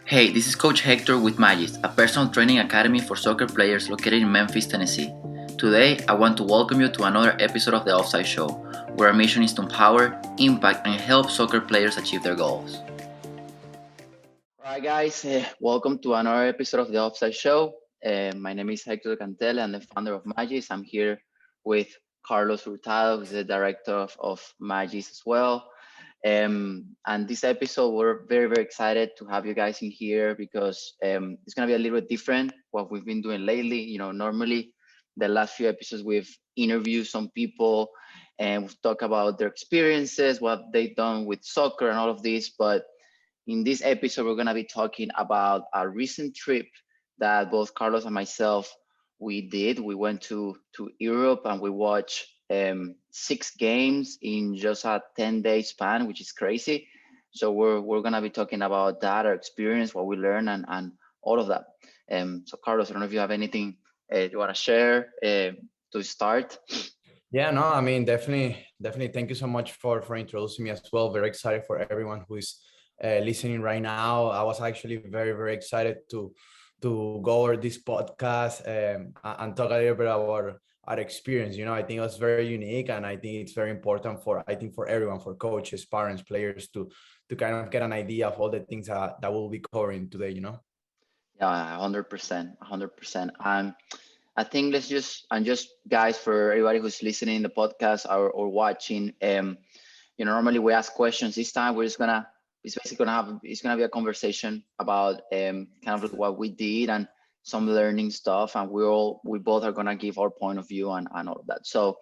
Hey, this is Coach Hector with Magis, a personal training academy for soccer players located in Memphis, Tennessee. Today, I want to welcome you to another episode of the Offside Show, where our mission is to empower, impact, and help soccer players achieve their goals. All right, guys, welcome to another episode of the Offside Show. My name is Hector Cantel. I'm the founder of Magis. I'm here with Carlos Hurtado, who's the director of Magis as well. And this episode, we're very, very excited to have you guys in here because it's going to be a little bit different what we've been doing lately. Normally the last few episodes we've interviewed some people and we've talked about their experiences, what they've done with soccer and all of this. But in this episode, we're going to be talking about a recent trip that both Carlos and myself we did. We went to Europe and we watched 6 games in just a 10-day span, which is crazy. So we're gonna be talking about that, our experience, what we learned, and all of that. So Carlos, I don't know if you have anything you want to share to start. Yeah, no, I mean, definitely. Thank you so much for introducing me as well. Very excited for everyone who is listening right now. I was actually very excited to go over this podcast and talk a little bit about our experience. I think it was very unique, and I think it's very important for everyone, for coaches, parents, players to kind of get an idea of all the things that we'll be covering today. Yeah, 100%. I think just guys, for everybody who's listening the podcast or watching, normally we ask questions. This time it's basically it's gonna be a conversation about kind of like what we did and some learning stuff, and we both are gonna give our point of view and all of that. So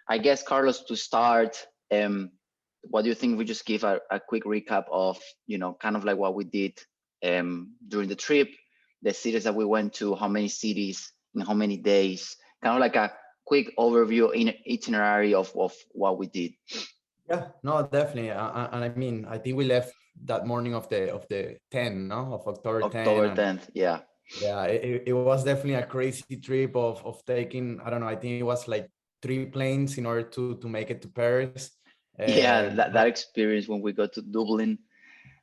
I guess, Carlos, to start, what do you think we just give a quick recap of kind of like what we did during the trip, the cities that we went to, how many cities in how many days, kind of like a quick overview in itinerary of what we did. Yeah, no, definitely. And I mean, I think we left that morning of the 10, no, of October 10, October and 10th, yeah. yeah, it was definitely a crazy trip of taking, I don't know, I think it was like 3 planes in order to make it to Paris. Yeah, that But experience when we got to Dublin,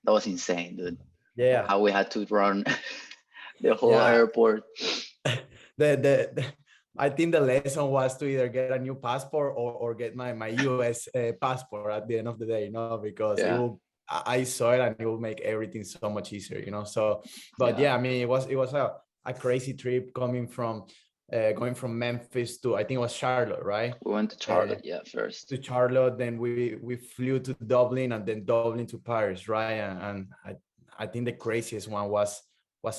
that was insane, dude. yeah, How we had to run the whole yeah, airport. the I think the lesson was to either get a new passport or get my US passport at the end of the day, because it Yeah, will. I saw it and it will make everything so much easier. So, but yeah. yeah, I mean, it was a crazy trip coming from going from Memphis to, I think it was Charlotte, right? We went to Uh, Charlotte, yeah, first. to Charlotte, then we flew to Dublin, and then Dublin to Paris, right? And I think the craziest one was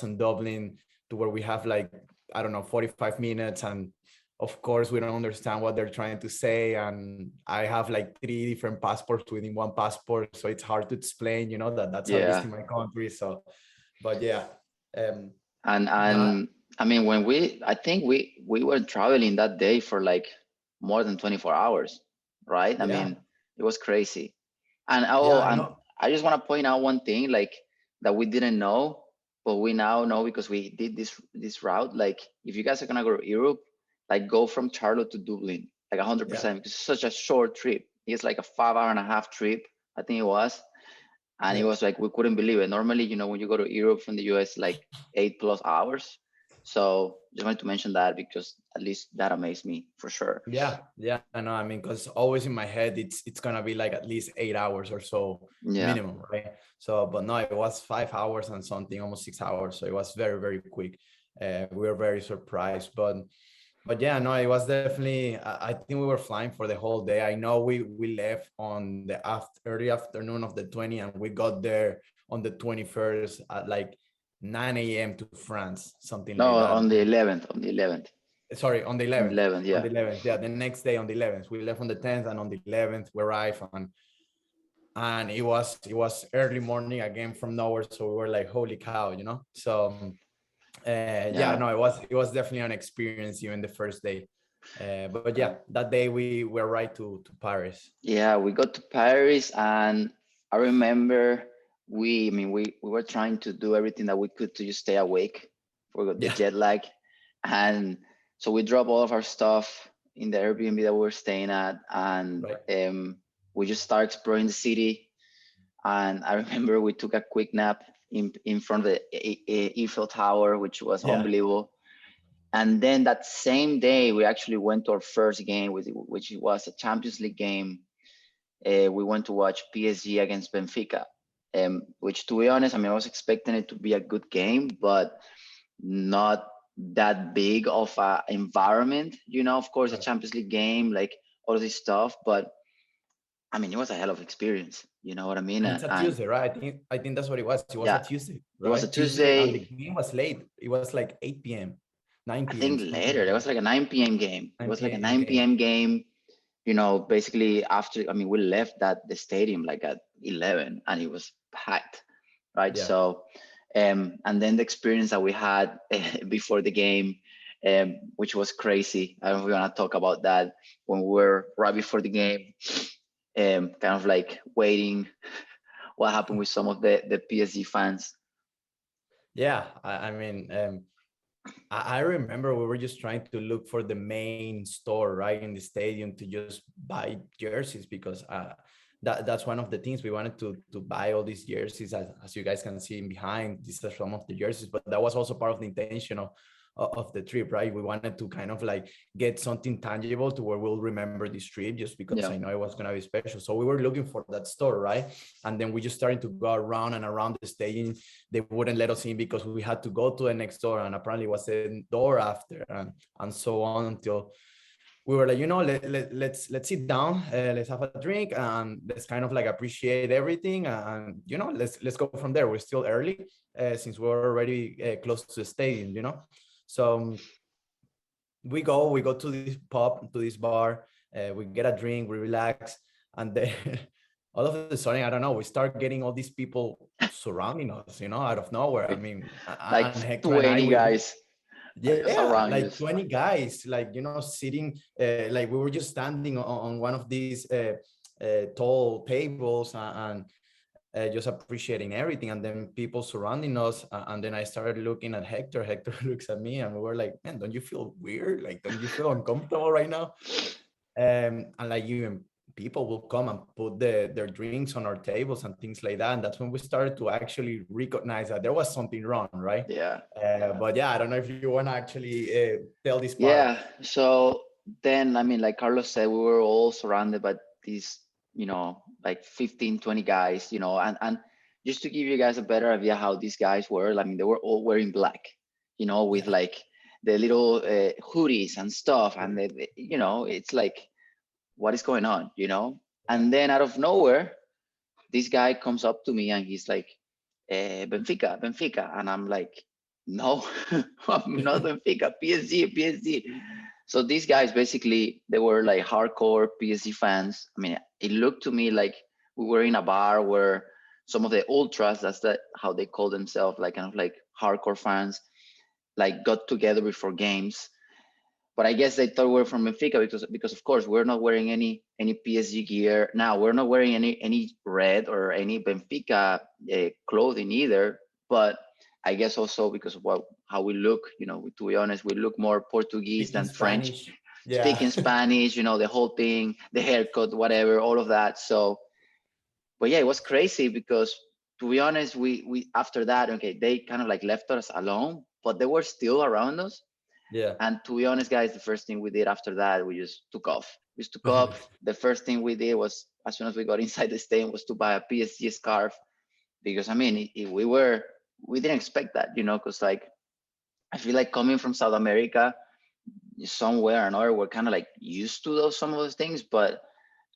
in Dublin, to where we have like, I don't know, 45 minutes, and of course we don't understand what they're trying to say, and I have like 3 different passports within one passport, so it's hard to explain, that's at least Yeah, in my country. So, but yeah, um, that and I mean I think we were traveling that day for like more than 24 hours, right? I yeah, mean, it was crazy. And yeah, no, I just want to point out one thing, like, that we didn't know, but we now know because we did this route. Like, if you guys are gonna go to Europe, like, go from Charlotte to Dublin, like, yeah, 100%, because it's such a short trip. It's like a 5 hour and a half trip, I think it was. And it yeah. was like we couldn't believe it. Normally, when you go to Europe from the US, like 8+ hours. So just wanted to mention that because at least that amazed me for sure. Yeah, I know. I mean, because always in my head, it's gonna be like at least 8 hours or so Yeah. minimum, right? So, but no, it was 5 hours and something, almost 6 hours. So it was very quick. We were very surprised, but yeah, no, it was definitely. I think we were flying for the whole day. I know we left on the early afternoon of the 20th, and we got there on the 21st at like 9 a.m. to France, something No, like that. on the 11th. On the 11th. Sorry, on the On the 11th. 11th, On yeah. the 11th, yeah, the next day on the 11th. We left on the 10th, and on the 11th we arrived, and it was early morning again from nowhere. So we were like, holy cow. So yeah, Yeah. no, it was definitely an experience even the first day. But yeah, that day we were right to Paris. Yeah, we got to Paris, and I remember we were trying to do everything that we could to just stay awake for the Yeah, jet lag. And so we dropped all of our stuff in the Airbnb that we were staying at, and right. we just started exploring the city. And I remember we took a quick nap in front of the Eiffel Tower, which was Yeah. unbelievable. And then that same day, we actually went to our first game, which was a Champions League game. We went to watch PSG against Benfica, which, to be honest, I mean, I was expecting it to be a good game, but not that big of a environment. Of course, a Right. Champions League game, like all of this stuff, but I mean, it was a hell of experience. You know what I mean? And it's a And Tuesday, right? I think that's what it was. It was a yeah, Tuesday, it was a right? Tuesday, and the Tuesday. game was late. It was like 8 p.m., I 9 p.m., think something later like there was that. like a 9 p.m. game. It was 9 like a p.m. 9 game. p.m. game. Basically after, I mean, we left the stadium like at 11, and it was packed, right? Yeah. So, and then the experience that we had before the game, which was crazy. I don't know if we want to talk about that when we were right before the game, kind of like waiting what happened with some of the PSG fans. Yeah. I mean, I remember we were just trying to look for the main store right in the stadium to just buy jerseys because that's one of the things we wanted to buy all these jerseys as you guys can see in behind. These are some of the jerseys, but that was also part of the intention of the trip, right? We wanted to kind of like get something tangible to where we'll remember this trip just because I Yeah, know it was gonna be special. So we were looking for that store, right? And then we just started to go around and around the stadium. They wouldn't let us in because we had to go to the next door, and apparently it was a door after, and so on until we were like, let's sit down, let's have a drink, and let's kind of like appreciate everything, and let's go from there. We're still early, since we're already close to the stadium, so we go to this pub, to this bar, we get a drink, we relax, and then all of a sudden, I don't know, we start getting all these people surrounding us, out of nowhere. I like mean, like and Hector and I, 20 we guys just yeah, around you. like 20 guys, like, sitting, like we were just standing on one of these tall tables, and just appreciating everything. And then people surrounding us. And then I started looking at Hector. Hector looks at me, and we were like, man, don't you feel weird? Like, don't you feel uncomfortable right now? And like, even people will come and put their drinks on our tables and things like that. And that's when we started to actually recognize that there was something wrong, right? Yeah, But yeah, I don't know if you want to actually tell this part. yeah. So then, I mean, like Carlos said, we were all surrounded by these, like 15, 20 guys, and just to give you guys a better idea how these guys were, I mean, they were all wearing black, with Yeah. like the little hoodies and stuff. And, it's like, what is going on, Yeah. And then out of nowhere, this guy comes up to me and he's like, Benfica, Benfica. And I'm like, no, I'm not Benfica, PSG, PSG. So these guys basically, they were like hardcore PSG fans. I mean, it looked to me like we were in a bar where some of the ultras, how they call themselves, like kind of like hardcore fans, like got together before games. But I guess they thought we were from Benfica because of course we're not wearing any PSG gear now. We're not wearing any red or any Benfica clothing either. But I guess also because of how we look, to be honest, we look more Portuguese Speaking than French. Spanish. Yeah. Speaking Spanish, the whole thing, the haircut, whatever, all of that. So, but yeah, it was crazy because to be honest, we after that, okay, they kind of like left us alone, but they were still around us. Yeah. And to be honest, guys, the first thing we did after that, we just took off. We just took off. The first thing we did was, as soon as we got inside the stadium, was to buy a PSG scarf because I mean, we didn't expect that, because like I feel like coming from South America, somewhere or another, we're kind of like used to some of those things. But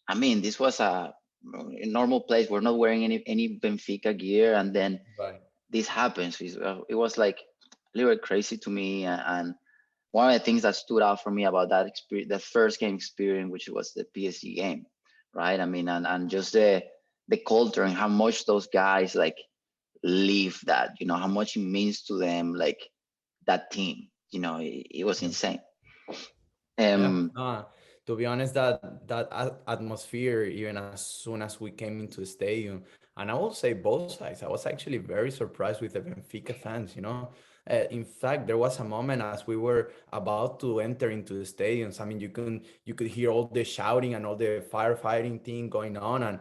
I mean, this was a normal place. We're not wearing any Benfica gear, and then Right. this happens. It was like a little crazy to me, and one of the things that stood out for me about that experience, the first game experience, which was the PSG game, right? I mean, and just the culture and how much those guys like live that, how much it means to them, like that team, it was Yeah. insane. Yeah. Um, To be honest, that atmosphere, even as soon as we came into the stadium, and I will say both sides, I was actually very surprised with the Benfica fans. In fact, there was a moment as we were about to enter into the stadiums. I mean, you could hear all the shouting and all the firefighting thing going on,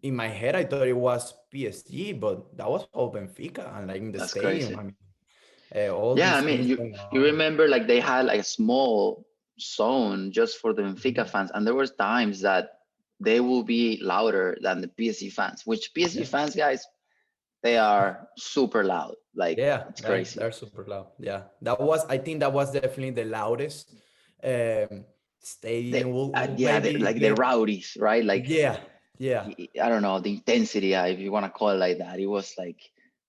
in my head, I thought it was PSG, but that was all Benfica, and like in the That's stadium, crazy. I mean, all Yeah, I these mean, things you going you on. remember like they had like a small zone just for the Benfica Mhm. fans, and there was times that they will be louder than the PSG fans. Which PSG Yeah, fans, guys, they are super loud. Like yeah, it's they're crazy. they're super loud. Yeah, that was, I think that was definitely the loudest um, stadium. We'll Yeah, maybe like the get, rowdies, right? Like yeah, yeah, I don't know the intensity, if you want to call it like that. It was like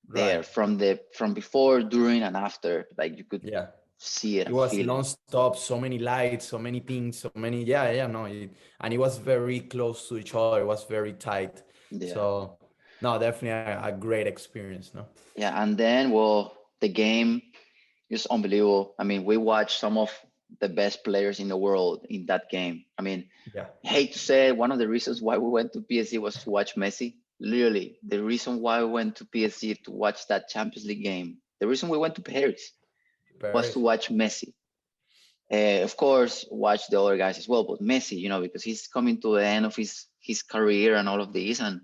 there right, from before, during, and after. Like you could yeah. see it It and was feel it. non-stop, so many lights, so many things, so many, yeah, no, and it was very close to each other. It was very tight. Yeah. So no, definitely a great experience. No, Yeah, and then well, the game is unbelievable. I mean, we watched some of the best players in the world in that game. I mean, yeah, I hate to say it, one of the reasons why we went to PSG was to watch Messi. Literally, the reason why we went to PSG to watch that Champions League game, the reason we went to Paris was to Paris, watch Messi. Of course, watch the other guys as well, but Messi, because he's coming to the end of his career and all of this, and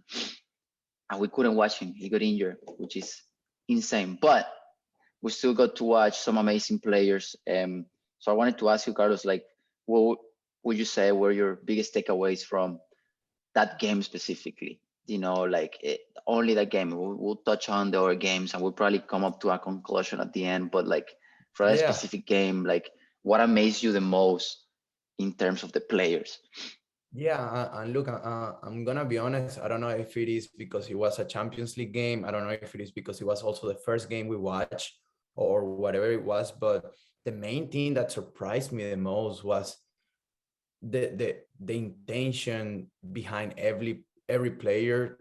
we couldn't watch him. He got injured, which is insane. But we still got to watch some amazing players. So I wanted to ask you, Carlos, like, what would you say were your biggest takeaways from that game specifically? Like only that game. We'll touch on the other games and we'll probably come up to a conclusion at the end. But like for that yeah. specific game, like what amazed you the most in terms of the players? Yeah, and look, I'm gonna be honest. I don't know if it is because it was a Champions League game. I don't know if it is because it was also the first game we watched or whatever it was. But the main thing that surprised me the most was the intention behind every player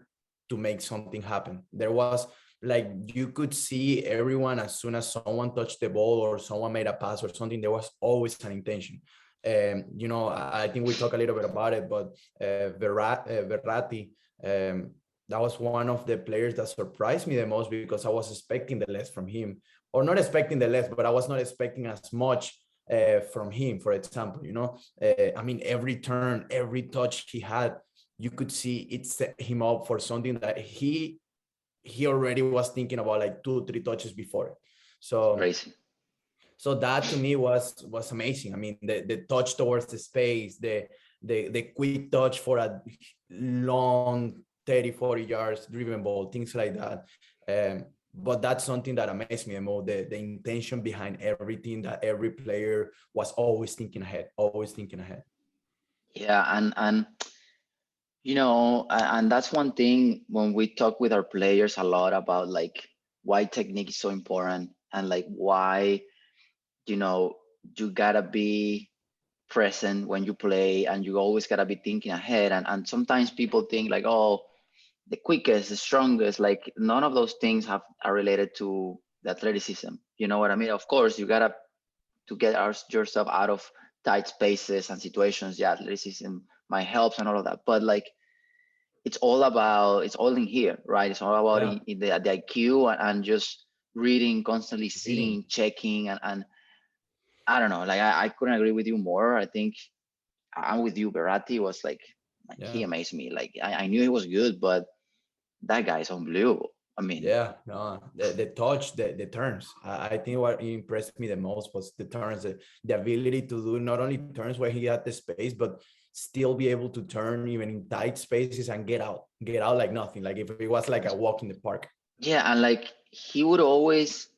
to make something happen. There was, like, you could see everyone as soon as someone touched the ball or someone made a pass or something, there was always an intention. I think we talk a little bit about it, but Verratti, that was one of the players that surprised me the most because I was expecting the less from him, or not expecting the less, but I was not expecting as much from him. For example, I mean, every turn, every touch he had, you could see it set him up for something that he already was thinking about, like 2 3 touches before. So Crazy. that to me was amazing. I mean, the touch towards the space, the quick touch for a long 30 40 yards driven ball, things like that. But that's something that amazed me the most, the intention behind everything, that every player was always thinking ahead, always thinking ahead. Yeah, and and that's one thing when we talk with our players a lot about like why technique is so important and like why you know you gotta be present when you play and you always gotta be thinking ahead and sometimes people think like, oh, the quickest, the strongest, like none of those things are related to the athleticism. You know what I mean? Of course you gotta to get yourself out of tight spaces and situations. Yeah, athleticism might help and all of that, but like it's all in here, right? It's all about Yeah, the IQ and just reading, constantly reading. seeing, checking, and I don't know. Like I couldn't agree with you more. I think I'm with you. Berratti was like he Yeah. amazed me. Like I knew he was good, but that guy is unbelievable. I mean, Yeah, no, the touch, the turns. I think what impressed me the most was the turns, the ability to do not only turns where he had the space, but still be able to turn even in tight spaces and get out like nothing. Like if it was like a walk in the park. yeah, and like he would always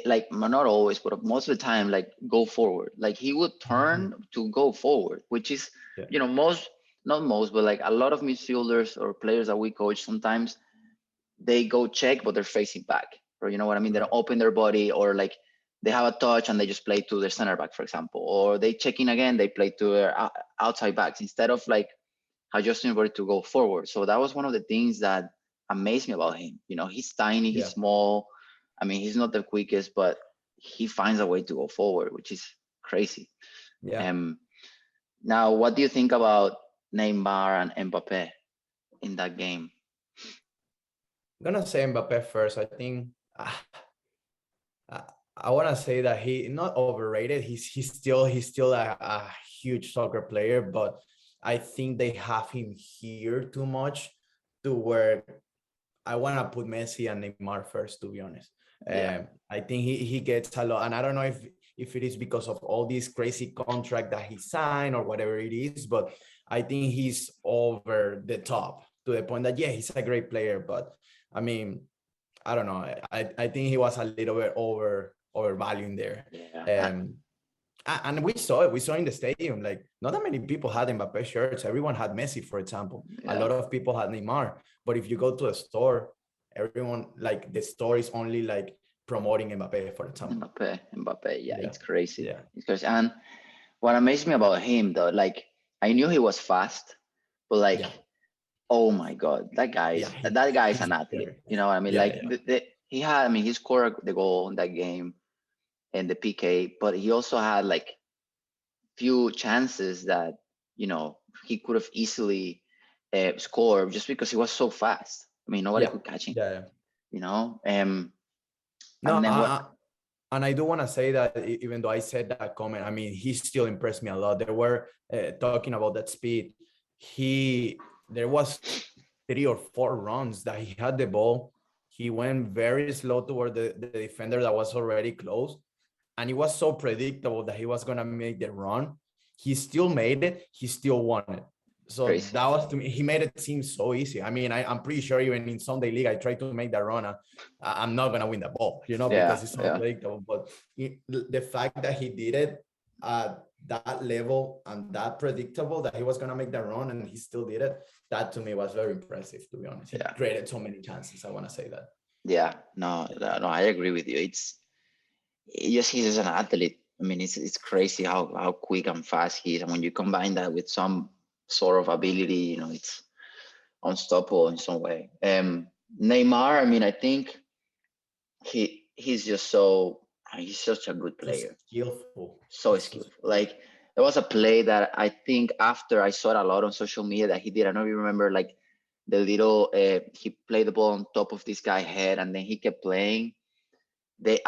like not always, but most of the time, like go forward. Like he would Mhm. turn to go forward, which is, Yeah, most, not most, but like a lot of midfielders or players that we coach sometimes they go check, but they're facing back. Or you know what I mean? They don't right. open their body, or like they have a touch and they just play to their center back, for example, or they check in again, they play to their outside backs instead of like adjusting your body to go forward. So that was one of the things that amazed me about him. He's tiny, he's Yeah, small. I mean, he's not the quickest, but he finds a way to go forward, which is crazy. yeah. Um, Now, what do you think about Neymar and Mbappe in that game? I'm gonna say Mbappe first. I think I, I want to say that he not overrated. He's still a huge soccer player, but I think they have him here too much. to where I want to put Messi and Neymar first, to be honest. Yeah. I think he gets a lot, and I don't know if it is because of all these crazy contract that he signed or whatever it is, but I think he's over the top to the point that, yeah, he's a great player, but I mean, I don't know. I think he was a little bit overvaluing there. Yeah. And we saw it. We saw in the stadium, like not that many people had Mbappe shirts. Everyone had Messi, for example. A Yeah. lot of people had Neymar. But if you go to a store, everyone, like the store is only like promoting Mbappe, for example. Mbappe. Yeah, Yeah. it's crazy. Yeah. It's crazy. And what amazed me about him though, like I knew he was fast, but like, Yeah. oh my God, Yeah. that guy is He's an athlete. very, You know what I mean? yeah. Like Yeah. he had, I mean, he scored the goal in that game and the PK, but he also had like few chances that he could have easily scored just because he was so fast. I mean, nobody Yeah. could catch him. Yeah. Yeah. You know, No, and then what? and I do want to say that even though I said that comment, I mean, he still impressed me a lot. There were talking about that speed. There was 3 or 4 runs that he had the ball. He went very slow toward the defender that was already close. And it was so predictable that he was going to make the run. He still made it. He still won it. So Crazy. that was, to me, he made it seem so easy. I mean, I'm pretty sure even in Sunday League, I tried to make that run. I'm not going to win the ball, Yeah, because it's so yeah, predictable. But the fact that he did it at that level and that predictable that he was going to make that run and he still did it, that to me was very impressive, to be honest. He yeah, created so many chances. I want to say that. yeah. No, I agree with you. He's just an athlete. I mean, it's crazy how quick and fast he is, and when you combine that with some sort of ability, it's unstoppable in some way. Neymar, I mean, I think he's just he's such a good He's player, skillful. so skillful. Like there was a play that I think after I saw it a lot on social media that he did. I don't know if you remember, like the little he played the ball on top of this guy's head, and then he kept playing. They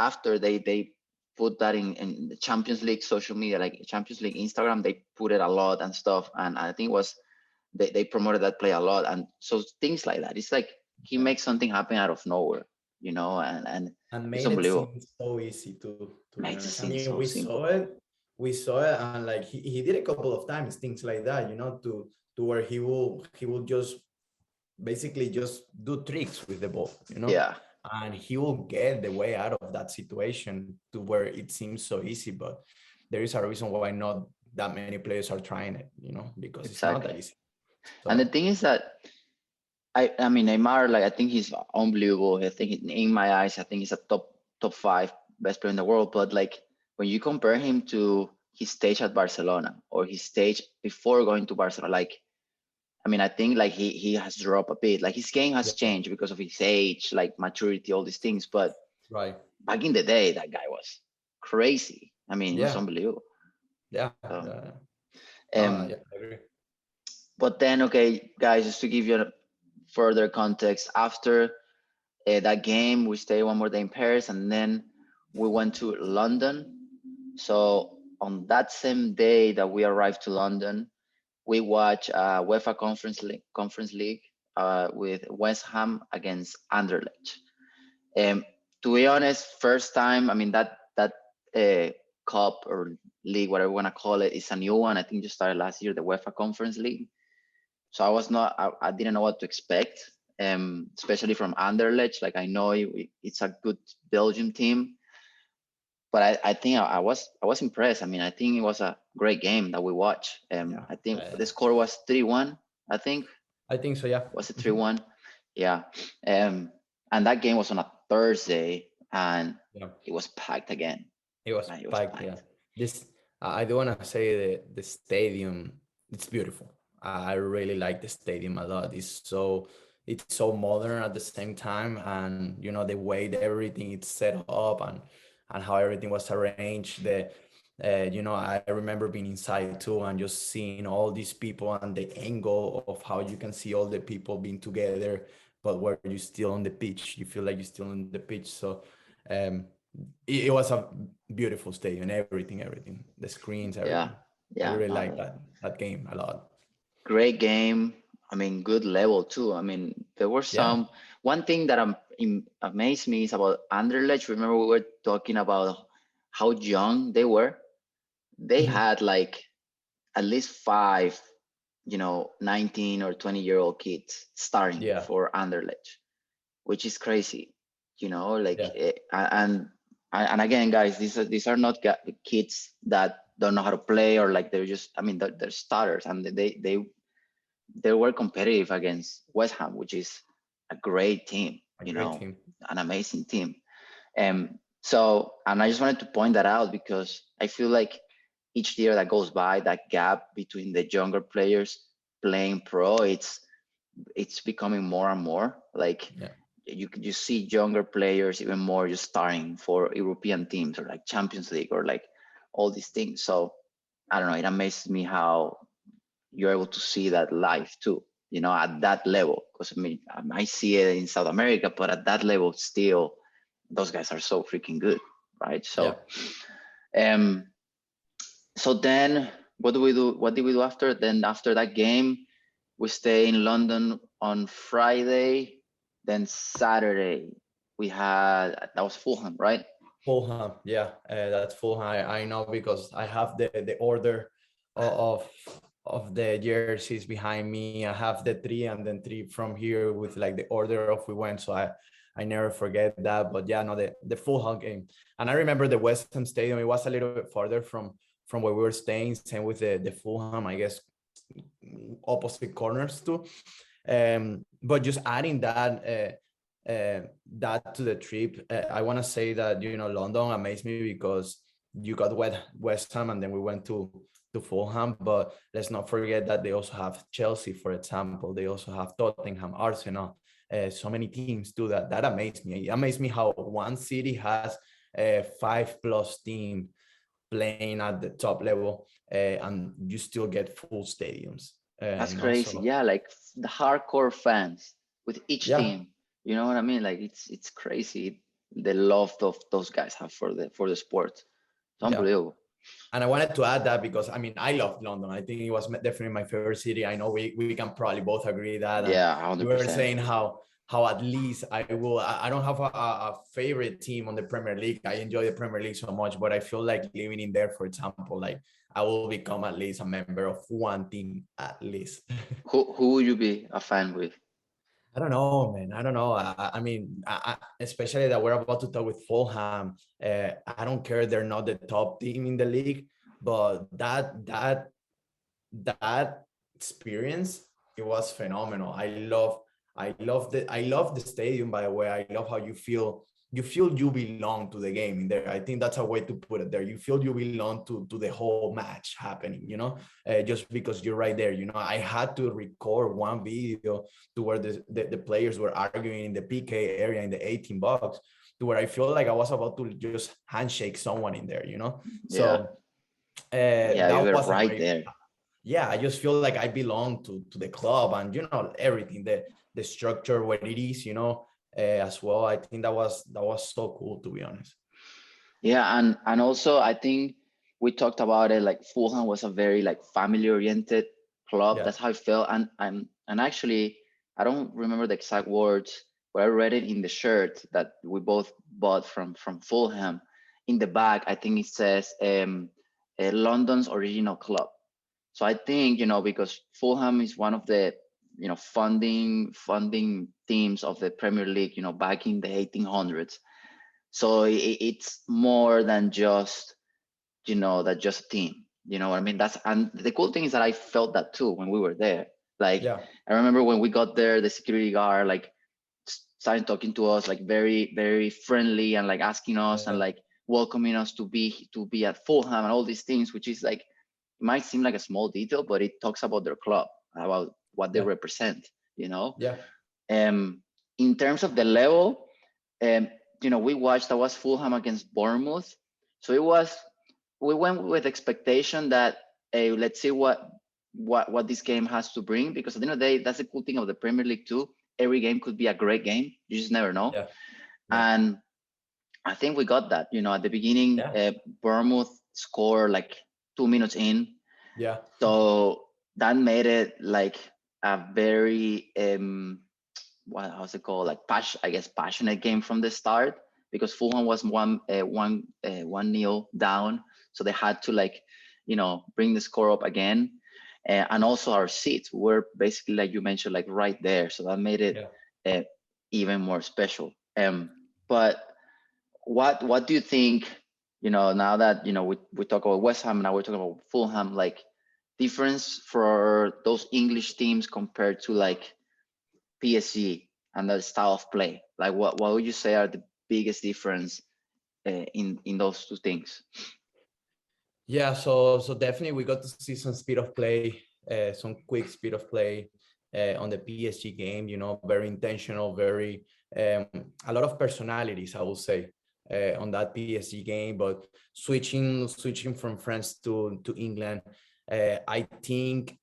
put that in the Champions League social media, like Champions League Instagram. They put it a lot and stuff, and I think it was they promoted that play a lot, and so things like that. It's like he makes something happen out of nowhere, and And it's made it unbelievable. seem so easy to be Makes it honest. I seem mean, so simple. we saw it, and like he did a couple of times things like that, to where he will just basically just do tricks with the ball. Yeah, And he will get the way out of that situation to where it seems so easy, but there is a reason why not that many players are trying it, because it's not exactly. that easy. And the So thing is that I mean Neymar, like I think he's unbelievable. I think in my eyes, I think he's a top five best player in the world. But like when you compare him to his stage at Barcelona or his stage before going to Barcelona, like I mean, I think like he has dropped a bit. Like his game has yeah, changed because of his age, like maturity, all these things. But right. back in the day, that guy was crazy. I mean, he was Yeah, unbelievable. yeah, So, yeah. No, um, yeah, I agree. but then okay, guys, just to give you a further context, after that game, we stayed one more day in Paris, and then we went to London. So on that same day that we arrived to London, we watched UEFA Conference League with West Ham against Anderlecht. Um, to be honest, first time. I mean that uh, cup or league, whatever you wanna call it, is a new one. I think just started last year, the UEFA Conference League. So I didn't know what to expect, especially from Anderlecht. Like I know it's a good Belgium team, but I think I was impressed. I mean, I think it was a great game that we watched. Yeah, I think yeah, the yeah. score was 3-1. I think I think so. Yeah. was it 3-1? Yeah. Um, and that game was on a Thursday, and Yeah. it was packed again. It was Man, it was packed. Yeah. packed. This I do want to say the stadium. It's beautiful. I really like the stadium a lot. It's so modern at the same time, and the way that everything is set up and how everything was arranged. I remember being inside too and just seeing all these people and the angle of how you can see all the people being together, but where you're still on the pitch, you feel like you're still on the pitch. So um, it was a beautiful stadium, everything, the screens, Yeah, everything. I yeah. really No, like that game a lot. great game. I mean, good level too. I mean, there were Yeah. some. One thing that amazed me is about Anderlecht. Remember, we were talking about how young they were. They Mhm. had like at least five, 19 or 20-year-old kids starting Yeah. for Anderlecht, which is crazy. Like Yeah. and again, guys, these are not kids that don't know how to play or like they're just. I mean, they're starters and they were competitive against West Ham, which is a great team, A great team. an amazing team. So, and I just wanted to point that out because I feel like each year that goes by, that gap between the younger players playing pro, it's becoming more and more. Like Yeah. you see younger players even more just starting for European teams or like Champions League or like all these things. So I don't know. It amazes me how you're able to see that live too, at that level. Because I mean, I see it in South America, but at that level, still, those guys are so freaking good, right? Yeah. Um, so then, what do we do? What did we do after? Then after that game, we stay in London on Friday. Then Saturday, we had that was Fulham, right? Fulham, yeah, that's Fulham. I know because I have the order of the jerseys behind me. I have the three and then three from here with like the order of we went. So I never forget that. But yeah, no, the Fulham game, and I remember the West Ham Stadium. It was a little bit farther from where we were staying. Same with the Fulham, I guess, opposite corners too. But just adding that to the trip, I want to say that London amazed me because you got West Ham and then we went to Fulham, but let's not forget that they also have Chelsea, for example. They also have Tottenham, Arsenal. So many teams do that. That amazed me. It amazed me how one city has a 5+ team playing at the top level, and you still get full stadiums. That's crazy. So Yeah, like the hardcore fans with each yeah, team. You know what I mean? Like it's crazy the love of those guys have for the sport. It's yeah. unbelievable. And I wanted to add that because I mean I loved London. I think it was definitely my favorite city. I know we can probably both agree that. And Yeah, you hundred were percent. saying how at least I don't have a favorite team on the Premier League. I enjoy the Premier League so much, but I feel like living in there, for example, like I will become at least a member of one team at least. Who would you be a fan with? I don't know, man. I don't know. I mean, especially that we're about to talk with Fulham. I don't care. They're not the top team in the league, but that experience, it was phenomenal. I love the stadium, by the way. I love how you feel you belong to the game in there. I think that's a way to put it there. You feel you belong to the whole match happening, just because you're right there. I had to record one video to where the players were arguing in the PK area in the 18 box, to where I feel like I was about to just handshake someone in there. Yeah, So yeah, you that were was a right great. there. Yeah, I just feel like I belong to the club, and everything, the structure, what it is, as well. I think that was so cool, to be honest. Yeah, and also I think we talked about it. Like Fulham was a very like family oriented club. Yeah. That's how I felt. And actually, I don't remember the exact words, but I read it in the shirt that we both bought from Fulham. In the back, I think it says London's original club. So I think because Fulham is one of the funding teams of the Premier League. Back in the 1800s, so it's more than just that just a team. You know what I mean? And the cool thing is that I felt that too when we were there. Like Yeah. I remember when we got there, the security guard like started talking to us like very very friendly and like asking us and Yeah. like welcoming us to be at Fulham and all these things, which is like it might seem like a small detail, but it talks about their club, about what they Yeah. represent. You know, Yeah. um, in terms of the level, um, we watched that was Fulham against Bournemouth. So we went with expectation that hey, let's see what this game has to bring, because at the end of the day, that's the cool thing of the Premier League too. Every game could be a great game. You just never know. Yeah. Yeah. And I think we got that. At the beginning, Yeah. Bournemouth scored like 2 minutes in, Yeah. so that made it like a very what how's it called, like I guess passionate game from the start, because Fulham was one nil down, so they had to like bring the score up again, and also our seats were basically like you mentioned, like right there, so that made it Yeah. uh, even more special. But what do you think? Now that we talk about West Ham, now we're talking about Fulham, like difference for those English teams compared to like PSG and the style of play? Like, what would you say are the biggest difference in those two things? Yeah, so definitely we got to see some speed of play, some quick speed of play on the PSG game. Very intentional, very a lot of personalities, I would say, on that PSG game. But switching from France to England, I think,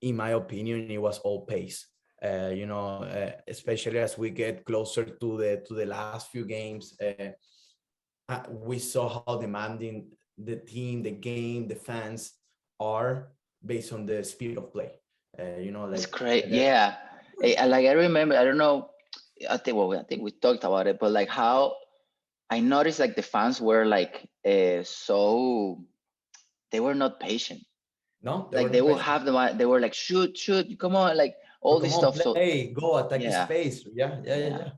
in my opinion, it was all pace. Especially as we get closer to the last few games, we saw how demanding the team, the game, the fans are based on the speed of play. It's Like great, yeah. Like I remember, I don't know. I think we talked about it, but like how I noticed, like the fans were like so they were not patient. no, they were Like they not will patient. have they were like shoot, come on, like Oh, all come this on, stuff. So play, go, attack the yeah, space. Yeah, yeah, yeah, yeah. yeah.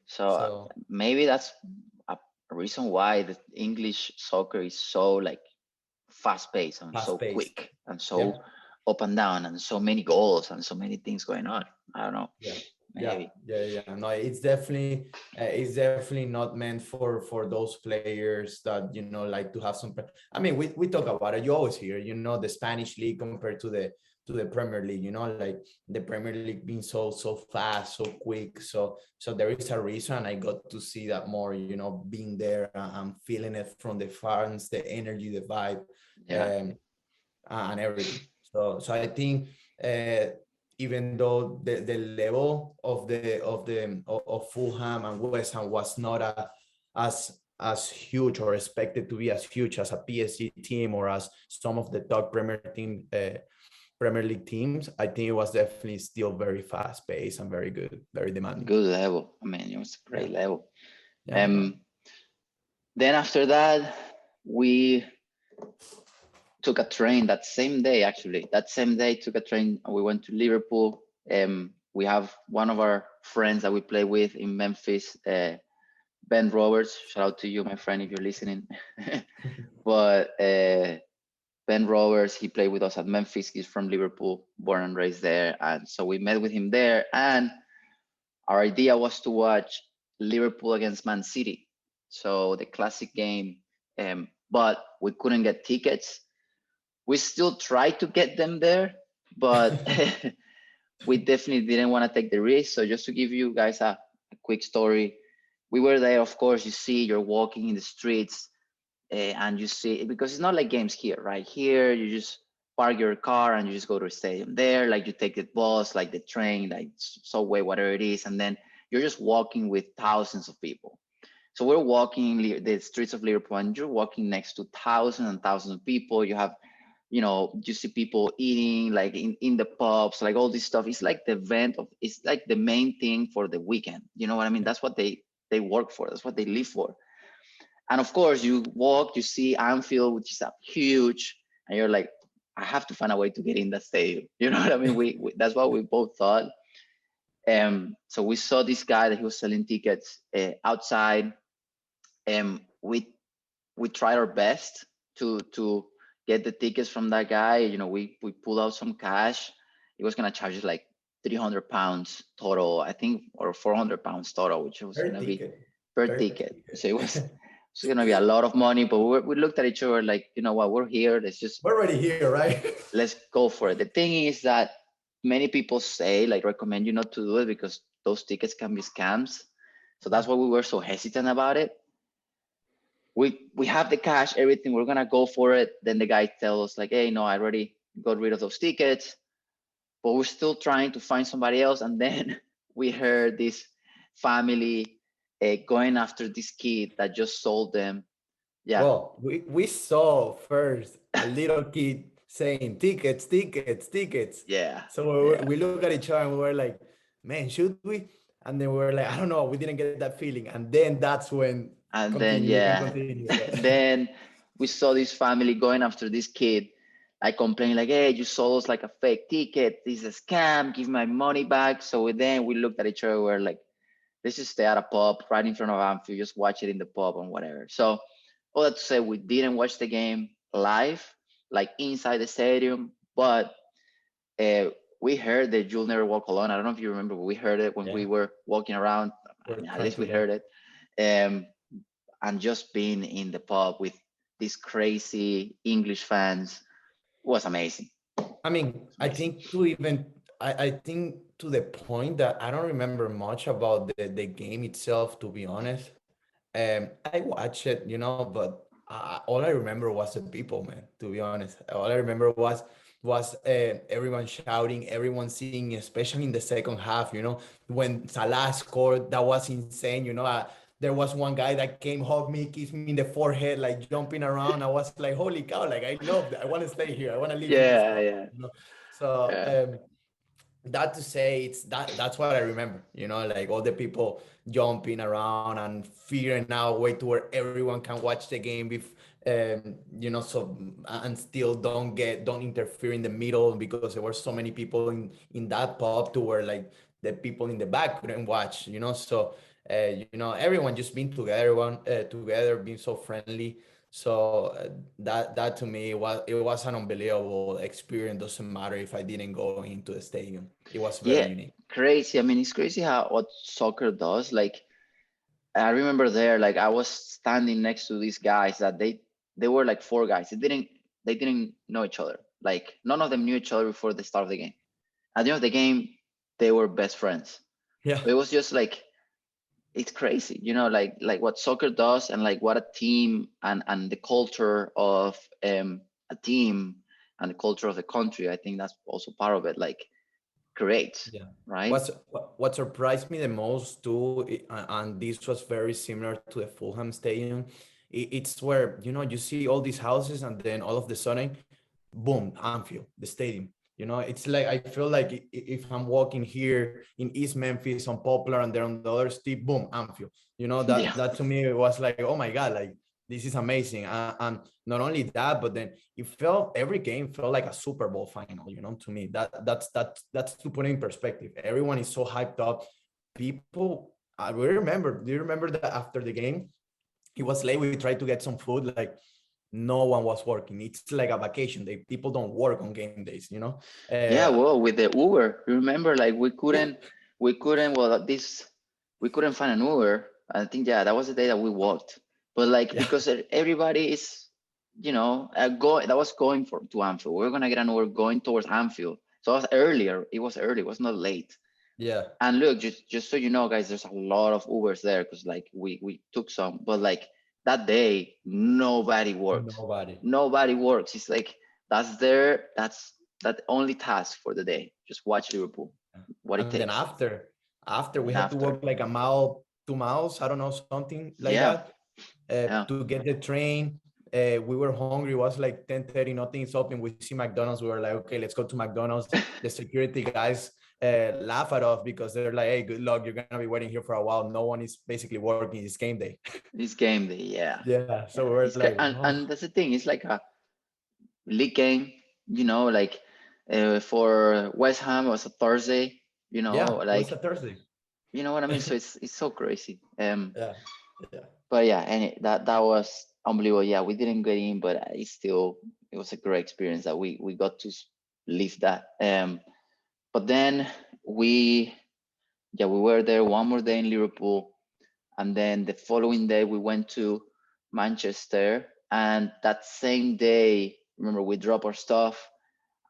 So So maybe that's a reason why the English soccer is so like fast paced and so fast pace. quick and Yeah, so up and down and so many goals and so many things going on. I don't know. yeah, yeah, Maybe. yeah, yeah. No, it's definitely not meant for those players that like to have some. I mean, we talk about it. You always hear, the Spanish league compared to the Premier League. Like the Premier League being so fast, so quick. So there is a reason I got to see that more. Being there and feeling it from the fans, the energy, the vibe. Yeah. Um, and everything. So I think, uh, even though the level of Fulham and West Ham was not as huge or expected to be as huge as a PSG team or as some of the top Premier League teams, I think it was definitely still very fast paced and very good, very demanding. Good level. I mean, it was a great Yeah, level. yeah, yeah. Um, then after that, we took a train that same day. Actually, that same day, took a train and we went to Liverpool. We have one of our friends that we play with in Memphis, Ben Roberts. Shout out to you, my friend, if you're listening. But Ben Roberts, he played with us at Memphis. He's from Liverpool, born and raised there, and so we met with him there. And our idea was to watch Liverpool against Man City, so the classic game. But we couldn't get tickets. We still tried to get them there, but we definitely didn't want to take the risk. So just to give you guys a quick story, we were there. Of course, you see, you're walking in the streets, and you see, because it's not like games here, right? Here, you just park your car and you just go to a stadium. There, like you take the bus, like the train, like subway, whatever it is, and then you're just walking with thousands of people. So we're walking the streets of Liverpool, and you're walking next to thousands and thousands of people. You have, you see people eating like in the pubs, like all this stuff. It's like the event of, it's like the main thing for the weekend. You know what I mean? That's what they work for. That's what they live for. And of course, you walk, you see Anfield, which is a huge, and you're like, I have to find a way to get in that stadium. You know what I mean? We that's what we both thought. So we saw this guy that he was selling tickets outside. We tried our best to get the tickets from that guy. We pulled out some cash. He was gonna charge us like £300 total, I think, or £400 total, which was Per gonna be ticket, per per ticket. ticket. So it's gonna be a lot of money. But we looked at each other like, you know what, we're here. We're already here, right? Let's go for it. The thing is that many people say, like, recommend you not to do it because those tickets can be scams. So that's why we were so hesitant about it. We have the cash, everything. We're gonna go for it. Then the guy tells us like, hey, no, I already got rid of those tickets, but we're still trying to find somebody else. And then we heard this family going after this kid that just sold them. Yeah, Well, we saw first a little kid saying tickets, tickets, tickets. Yeah, So yeah. we look at each other and we were like, man, should we? And then we were like, I don't know, we didn't get that feeling. And then that's when And then continue, you can yeah, continue. Yeah. then we saw this family going after this kid, like complaining, like, "Hey, you sold us like a fake ticket. This is a scam. Give my money back." So then we looked at each other. We were like, let's just stay at a pub right in front of Anfield, just watch it in the pub and whatever. So all that to say, we didn't watch the game live, like inside the stadium, but uh, we heard that "You'll Never Walk Alone." I don't know if you remember, but we heard it when we Yeah. were walking around. I We're mean, at trying least we to heard get. it. Um, and just being in the pub with these crazy English fans was amazing. I mean, It's I amazing. think to even I think to the point that I don't remember much about the game itself, to be honest. I watched it, but all I remember was the people, man. To be honest, all I remember was everyone shouting, everyone singing, especially in the second half. When Salah scored, that was insane. There was one guy that came, hug me, kiss me in the forehead, like jumping around. I was like, holy cow! Like I love that. I want to stay here. I want to live in this Yeah, club. yeah, So yeah. that to say it's that's what I remember, like all the people jumping around and figuring out a way to where everyone can watch the game with so and still don't interfere in the middle because there were so many people in that pub to where like the people in the back couldn't watch, so everyone just being together, together being so friendly. So that to me was an unbelievable experience. Doesn't matter if I didn't go into the stadium. It was very Yeah, unique. crazy. I mean, it's crazy how what soccer does. Like, I remember there, like I was standing next to these guys that they were like four guys. They didn't know each other. Like none of them knew each other before the start of the game. At the end of the game, they were best friends. Yeah, So it was just like it's crazy, like what soccer does and like what a team and the culture of a team and the culture of the country. I think that's also part of it. Like creates, yeah. right? What surprised me the most too, and this was very similar to the Fulham Stadium. It's where you see all these houses, and then all of the sudden, boom, Anfield, the stadium. It's like I feel like if I'm walking here in East Memphis on Poplar and then on the other street, boom, Anfield. Yeah, That to me was like, oh my God, like this is amazing. And not only that, but then every game felt like a Super Bowl final. To me, that's to put it in perspective. Everyone is so hyped up. People, I will remember. Do you remember that after the game, it was late. We tried to get some food. Like no one was working. It's like a vacation day. People don't work on game days. yeah. Uh, Well, with the Uber, remember, like we yeah, couldn't, we couldn't. Well, this we couldn't find an Uber. I think yeah, that was the day that we walked. But like yeah, because everybody is, that was going for to Anfield. We are gonna get an Uber going towards Anfield. So it was earlier. It was early. It was not late. yeah. And look, just so you know, guys, there's a lot of Ubers there because like we took some, but like that day nobody works. Nobody. Nobody works. It's like that's that only task for the day. Just watch Liverpool, what it And then takes. after we And had to after, walk like a mile, 2 miles, I don't know, something like yeah, that, yeah, to get the train. We were hungry. It was like 10:30. Nothing is open. We see McDonald's. We were like, okay, let's go to McDonald's. The security guys laugh at us because they're like, hey, good luck. You're gonna be waiting here for a while. No one is basically working. It's game day. this game day, yeah, Yeah. So yeah. we're It's like, oh, and that's the thing. It's like a league game, like for West Ham it was a Thursday, yeah, it was like a Thursday. you know what I mean. So it's so crazy. Yeah. Yeah. But yeah, and that was unbelievable. Yeah, we didn't get in, but it was a great experience that we got to live that. But then we yeah we were there one more day in Liverpool, and then the following day we went to Manchester, and that same day, remember we dropped our stuff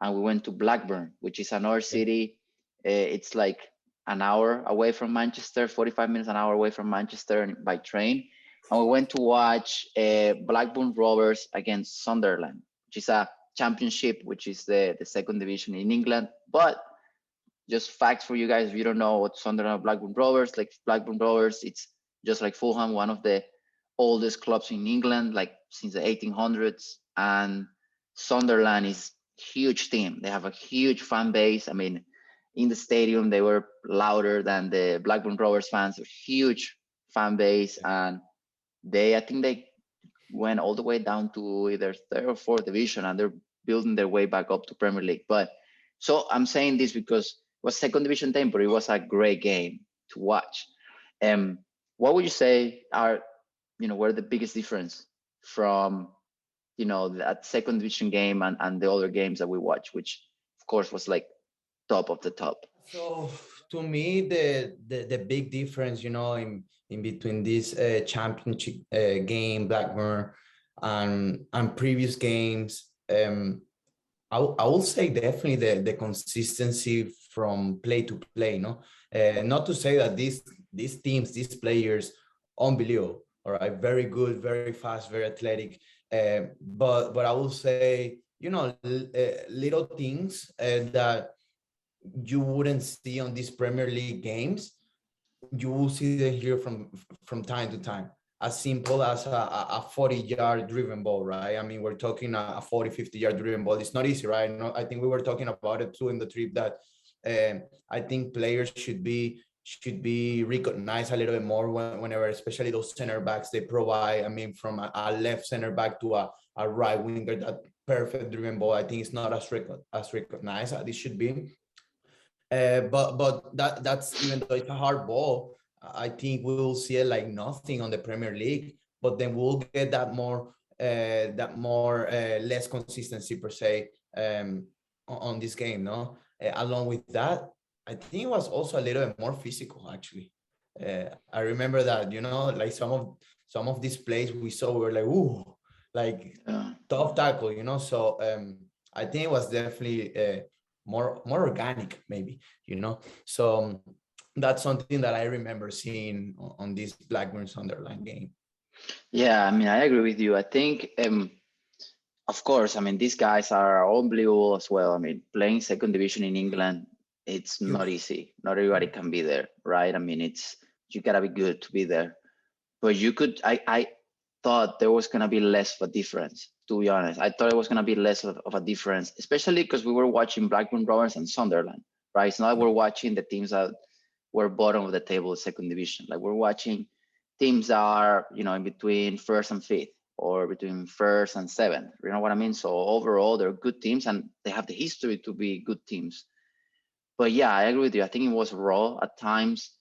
and we went to Blackburn, which is another Yeah. city. It's like an hour away from Manchester, 45 minutes, an hour away from Manchester by train. And we went to watch Blackburn Rovers against Sunderland, which is a championship, which is the second division in England. But just facts for you guys, if you don't know what Sunderland or Blackburn Rovers, like Blackburn Rovers, it's just like Fulham, one of the oldest clubs in England, like since the 1800s. And Sunderland is huge team. They have a huge fan base. I mean, in the stadium, they were louder than the Blackburn Rovers fans. A huge fan base, and I think they went all the way down to either third or fourth division, and they're building their way back up to Premier League. But so I'm saying this because it was second division team, but it was a great game to watch. What would you say are, were the biggest difference from, that second division game and the other games that we watched, which of course was like top of the top? So to me, the big difference, in between this championship game, Blackburn, and previous games, I will say definitely the consistency from play to play. No, not to say that these teams, these players, unbelievable. All right, very good, very fast, very athletic. But I will say, little things that you wouldn't see on these Premier League games, you will see them here from time to time. As simple as a 40-yard driven ball, right? I mean, we're talking a 40, 50-yard driven ball. It's not easy, right? No, I think we were talking about it too in the trip that I think players should be recognized a little bit more whenever, especially those center backs they provide. I mean, from a left center back to a right winger, that perfect driven ball, I think it's not as recognized as it should be. But that's, even though it's a hard ball, I think we will see it like nothing on the Premier League. But then we'll get that more less consistency per se, on this game. No, along with that, I think it was also a little bit more physical actually. I remember that, like some of these plays we saw, we were like, ooh, like Yeah. tough tackle. So I think it was definitely more organic maybe. So that's something that I remember seeing on this Blackburn Sunderland game. Yeah, I mean, I agree with you. I think, of course, I mean, these guys are unbelievable as well. I mean, playing second division in England, it's not Huge. easy. Not everybody can be there, right? I mean, you gotta be good to be there. But I thought there was gonna be less of a difference, to be honest. I thought it was gonna be less of a difference, especially because we were watching Blackburn Rovers and Sunderland, right? It's not like we're watching the teams that were bottom of the table, second division. Like we're watching teams that are, in between first and fifth or between first and seventh. You know what I mean? So overall, they're good teams and they have the history to be good teams. But yeah, I agree with you. I think it was raw at times,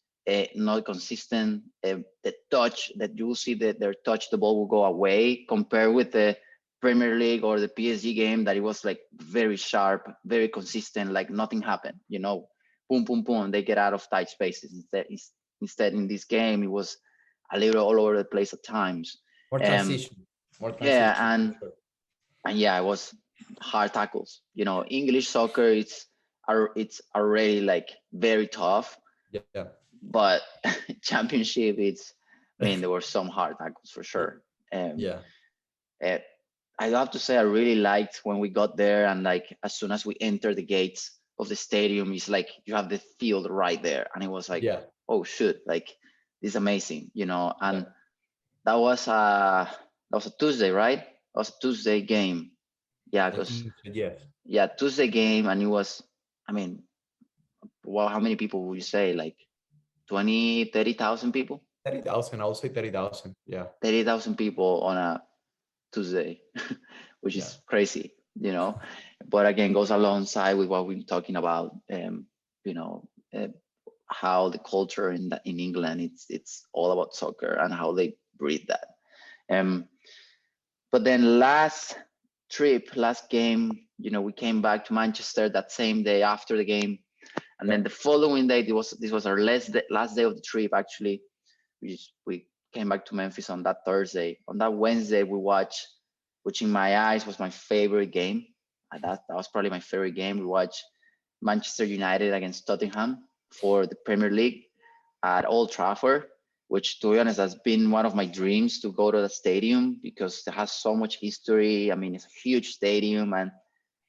not consistent. The touch that you see that their touch, the ball will go away compared with the Premier League or the PSG game that it was like very sharp, very consistent, like nothing happened. Boom, boom, boom, they get out of tight spaces. Instead, in this game, it was a little all over the place at times. More Um, transition, more yeah, transition for and sure. yeah, it was hard tackles. English soccer, it's already like very tough, Yeah. but championship, I mean, there were some hard tackles for sure. Um, Yeah. eh, I have to say, I really liked when we got there, and like as soon as we entered the gates of the stadium, it's like you have the field right there, and it was like, Yeah. oh shoot, like this is amazing, Yeah. and that was a Tuesday, right? That was a Tuesday game. Yeah, I because think so, yes. yeah, Tuesday game, and it was, I mean, well, how many people would you say? Like 20, 30,000 people? 30,000. I will say 30,000. Yeah. 30,000 people on a Tuesday, which Yeah. is crazy. But again, goes alongside with what we're talking about, you know, uh, how the culture in England, it's all about soccer and how they breed that. Um, but then last game, we came back to Manchester that same day after the game. And then Yep. the following day, this was our last day of the trip. Actually, we came back to Memphis on that Thursday. On that Wednesday, we watched, which in my eyes was my favorite game. That was probably my favorite game. We watched Manchester United against Tottenham for the Premier League at Old Trafford, which, to be honest, has been one of my dreams to go to the stadium because it has so much history. I mean, it's a huge stadium, and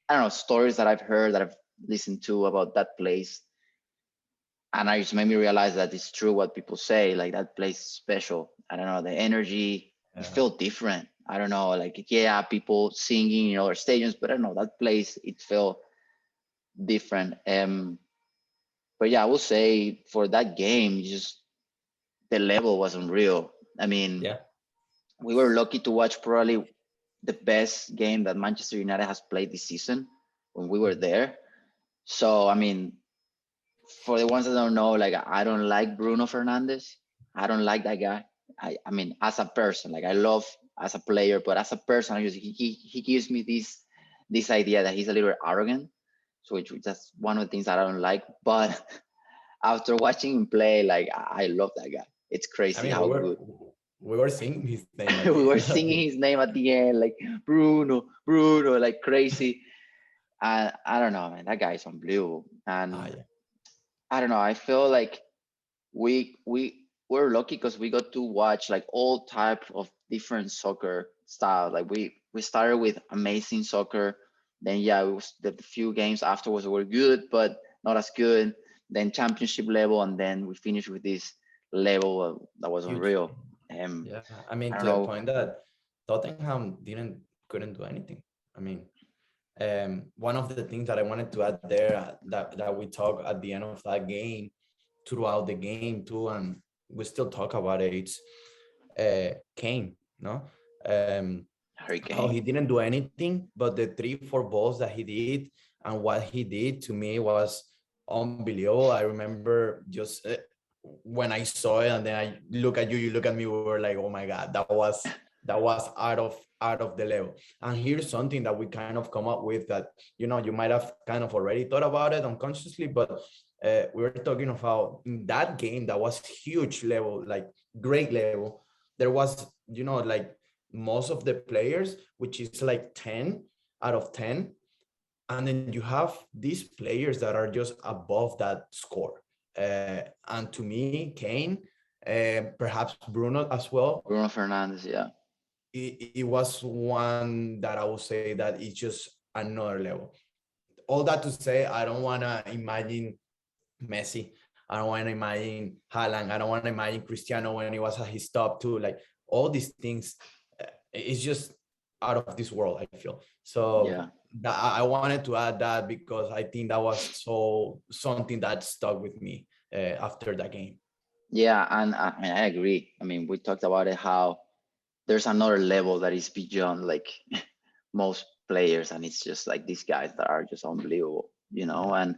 I don't know, stories that I've heard, that I've listened to about that place, and I just made me realize that it's true what people say. Like that place is special. I don't know, the energy, it Yeah. felt different. I don't know, like yeah, people singing in other stadiums, but I don't know, that place it felt different. But yeah, I will say for that game, just the level was unreal. I mean, Yeah. we were lucky to watch probably the best game that Manchester United has played this season when we were Mhm. there. So I mean, for the ones that don't know, like I don't like Bruno Fernandes. I don't like that guy. I mean, as a person, like I love as a player, but as a person, I just, he gives me this idea that he's a little arrogant. So which that's one of the things that I don't like. But after watching him play, like I love that guy. It's I crazy mean, how good. we were singing his name at We the were end of singing it. his name at the end, like Bruno, Bruno, like crazy. And I don't know, man, that guy is unbelievable. Ah, And yeah. I don't know, I feel like we're lucky because we got to watch like all type of different soccer style. Like we started with amazing soccer, then yeah, the few games afterwards were good, but not as good. Then championship level, and then we finished with this level that was Huge. unreal. Yeah. I mean, I don't to the know. point that Tottenham couldn't do anything. I mean, one of the things that I wanted to add there that we talk at the end of that game, throughout the game too, and we still talk about it. It's Kane, no, how Hurricane. he didn't do anything, but the 3 4 balls that he did and what he did to me was unbelievable. I remember just when I saw it, and then I look at you, you look at me, we were like, oh my god, that was out of the level. And here's something that we kind of come up with that you might have kind of already thought about it unconsciously, but we were talking of how in that game that was huge level, like great level, there was like most of the players, which is like 10 out of 10, and then you have these players that are just above that score. And to me, Kane, perhaps Bruno as well, Bruno Fernandes, yeah. it was one that I would say that it's just another level. All that to say, I don't want to imagine Messi. I don't want to imagine Haaland. I don't want to imagine Cristiano when he was at his top too. Like all these things, it's just out of this world, I feel. So Yeah. I wanted to add that because I think that was so something that stuck with me after that game. Yeah, and I mean I agree. I mean, we talked about it how there's another level that is beyond like most players, and it's just like these guys that are just unbelievable, you know. Yeah, And